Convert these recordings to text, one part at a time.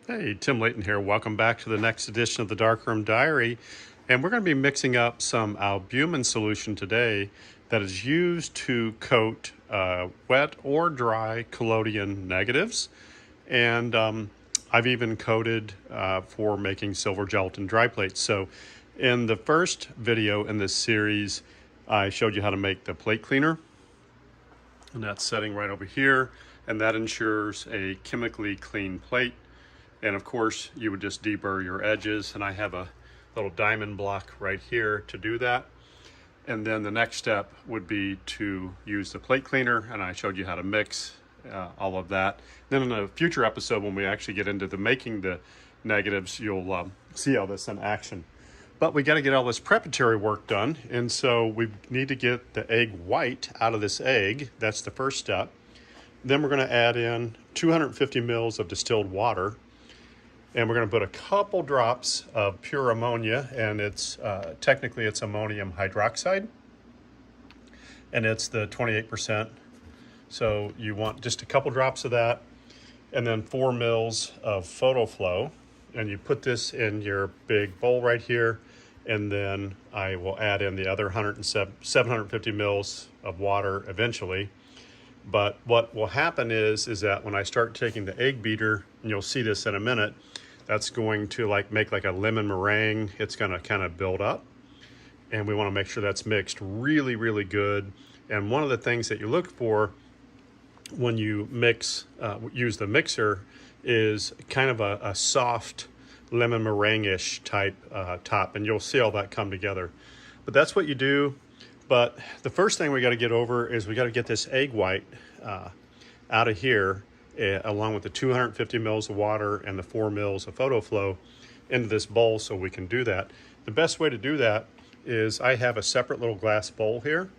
Hey, Tim Layton here. Welcome back to the next edition of the Darkroom Diary. And we're going to be mixing up some albumen solution today that is used to coat wet or dry collodion negatives. And I've even coated for making silver gelatin dry plates. So in the first video in this series, I showed you how to make the plate cleaner. And that's setting right over here. And that ensures a chemically clean plate. And of course, you would just deburr your edges, and I have a little diamond block right here to do that. And then the next step would be to use the plate cleaner, and I showed you how to mix all of that. Then in a future episode, when we actually get into the making the negatives, you'll see all this in action. But we got to get all this preparatory work done, and so we need to get the egg white out of this egg. That's the first step. Then we're going to add in 250 mils of distilled water. And we're going to put a couple drops of pure ammonia, and it's technically it's ammonium hydroxide, and it's the 28%. So you want just a couple drops of that, and then 4 mils of photo flow, and you put this in your big bowl right here, and then I will add in the other 750 mils of water eventually. But what will happen is that when I start taking the egg beater, and you'll see this in a minute, that's going to make like a lemon meringue. It's going to kind of build up, and we want to make sure that's mixed really, really good. And one of the things that you look for when you mix, use the mixer, is kind of a soft lemon meringue-ish type top, and you'll see all that come together. But that's what you do. But the first thing we got to get over is we got to get this egg white out of here, along with the 250 mils of water and the 4 mils of photo flow into this bowl so we can do that. The best way to do that is I have a separate little glass bowl here.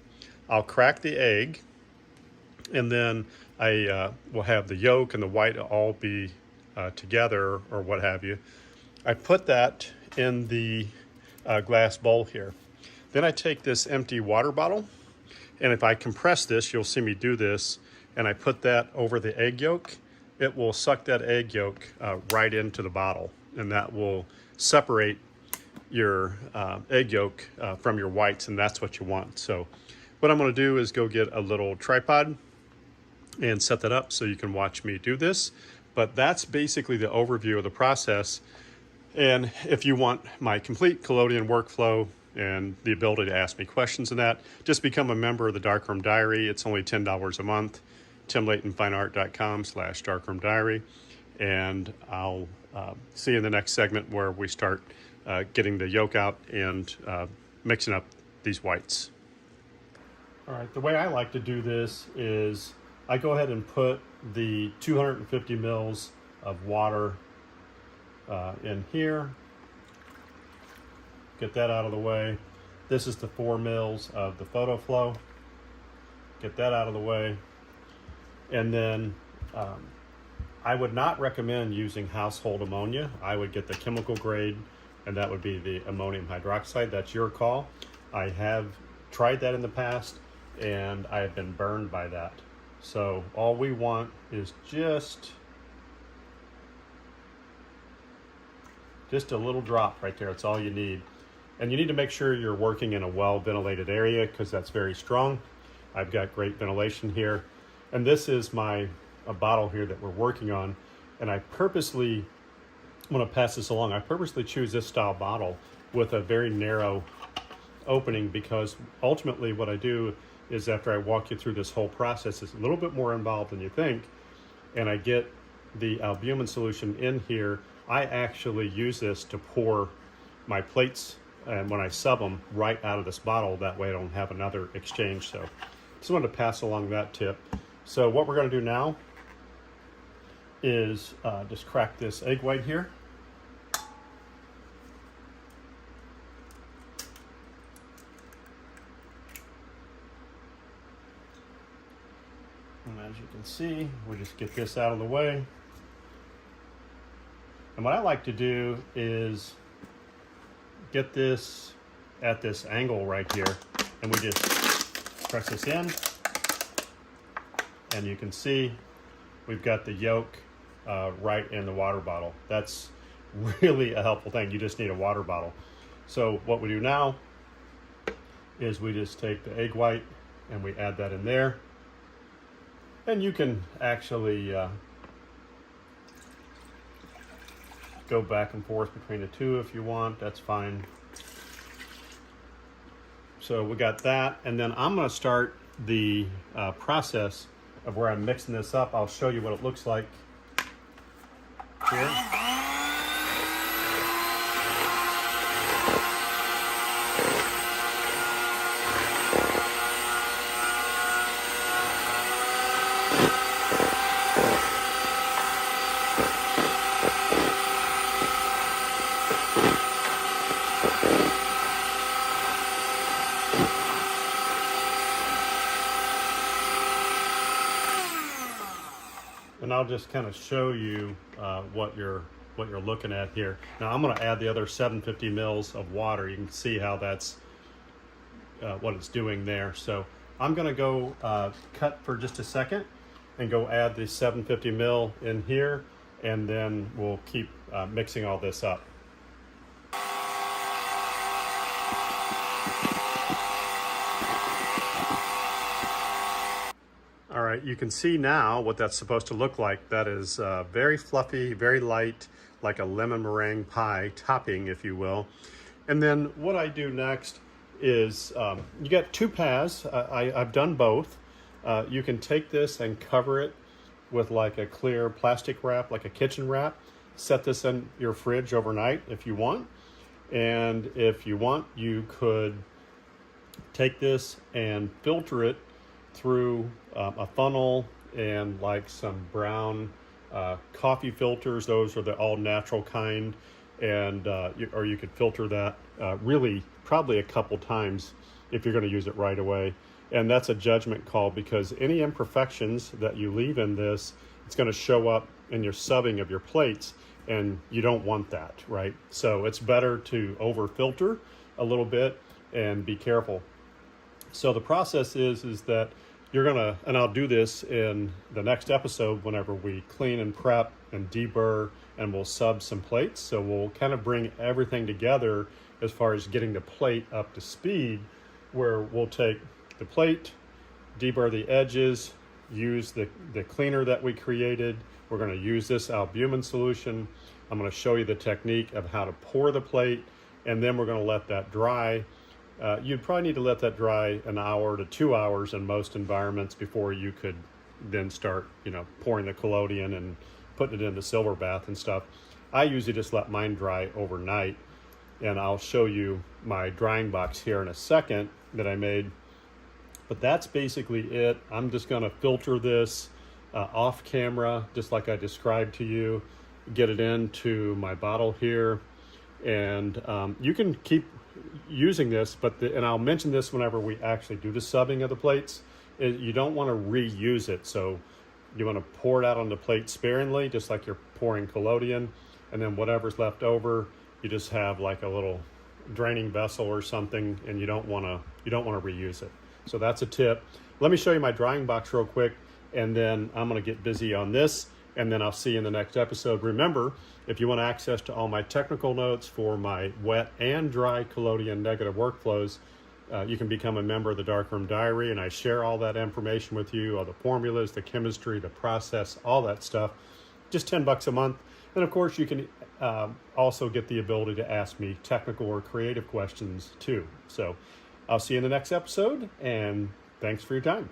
I'll crack the egg, and then I will have the yolk and the white all be together or what have you. I put that in the glass bowl here. Then I take this empty water bottle, and if I compress this, you'll see me do this, and I put that over the egg yolk, it will suck that egg yolk right into the bottle, and that will separate your egg yolk from your whites, and that's what you want. So what I'm going to do is go get a little tripod and set that up so you can watch me do this. But that's basically the overview of the process. And if you want my complete Collodion workflow and the ability to ask me questions in that, just become a member of the Darkroom Diary. It's only $10 a month. timlaytonfineart.com/darkroomdiary, and I'll see you in the next segment where we start getting the yolk out and mixing up these whites. All right, the way I like to do this is I go ahead and put the 250 mils of water in here. Get that out of the way. This is the 4 mils of the photo flow. Get that out of the way. And then I would not recommend using household ammonia. I would get the chemical grade, and that would be the ammonium hydroxide. That's your call. I have tried that in the past, and I have been burned by that. So all we want is just a little drop right there. It's all you need. And you need to make sure you're working in a well-ventilated area, because that's very strong. I've got great ventilation here. And this is a bottle here that we're working on. And I purposely, I'm going to pass this along, I purposely choose this style bottle with a very narrow opening, because ultimately what I do is, after I walk you through this whole process, it's a little bit more involved than you think. And I get the albumen solution in here. I actually use this to pour my plates, and when I sub them, right out of this bottle. That way I don't have another exchange. So just wanted to pass along that tip. So what we're going to do now is just crack this egg white here. And as you can see, we just get this out of the way. And what I like to do is get this at this angle right here, and we just press this in, and you can see we've got the yolk right in the water bottle. That's really a helpful thing. You just need a water bottle. So what we do now is we just take the egg white and we add that in there. And you can actually go back and forth between the two if you want. That's fine. So we got that, and then I'm going to start the process of where I'm mixing this up. I'll show you what it looks like here. And I'll just kind of show you what you're looking at here. Now I'm going to add the other 750 mils of water. You can see how that's what it's doing there. So I'm going to go cut for just a second and go add the 750 mil in here, and then we'll keep mixing all this up. All right, you can see now what that's supposed to look like. That is very fluffy, very light, like a lemon meringue pie topping, if you will. And then what I do next is, you get two paths. I've done both. You can take this and cover it with like a clear plastic wrap, like a kitchen wrap. Set this in your fridge overnight if you want. And if you want, you could take this and filter it through a funnel and like some brown coffee filters. Those are the all natural kind, and or you could filter that really probably a couple times if you're going to use it right away. And that's a judgment call, because any imperfections that you leave in this, it's going to show up in your subbing of your plates, and you don't want that, right? So it's better to over filter a little bit and be careful. So the process is that you're gonna, and I'll do this in the next episode whenever we clean and prep and deburr, and we'll sub some plates. So we'll kind of bring everything together as far as getting the plate up to speed, where we'll take the plate, deburr the edges, use the cleaner that we created. We're gonna use this albumen solution. I'm gonna show you the technique of how to pour the plate, and then we're gonna let that dry. You'd probably need to let that dry an hour to 2 hours in most environments before you could then start, pouring the collodion and putting it in the silver bath and stuff. I usually just let mine dry overnight, and I'll show you my drying box here in a second that I made. But that's basically it. I'm just gonna filter this off camera, just like I described to you, get it into my bottle here, and you can keep using this, and I'll mention this whenever we actually do the subbing of the plates. You don't want to reuse it, so you want to pour it out on the plate sparingly, just like you're pouring collodion, and then whatever's left over, you just have like a little draining vessel or something, and you don't want to reuse it. So that's a tip. Let me show you my drying box real quick, and then I'm going to get busy on this, and then I'll see you in the next episode. Remember, if you want access to all my technical notes for my wet and dry collodion negative workflows, you can become a member of the Darkroom Diary, and I share all that information with you, all the formulas, the chemistry, the process, all that stuff. Just $10 a month. And of course, you can also get the ability to ask me technical or creative questions too. So I'll see you in the next episode, and thanks for your time.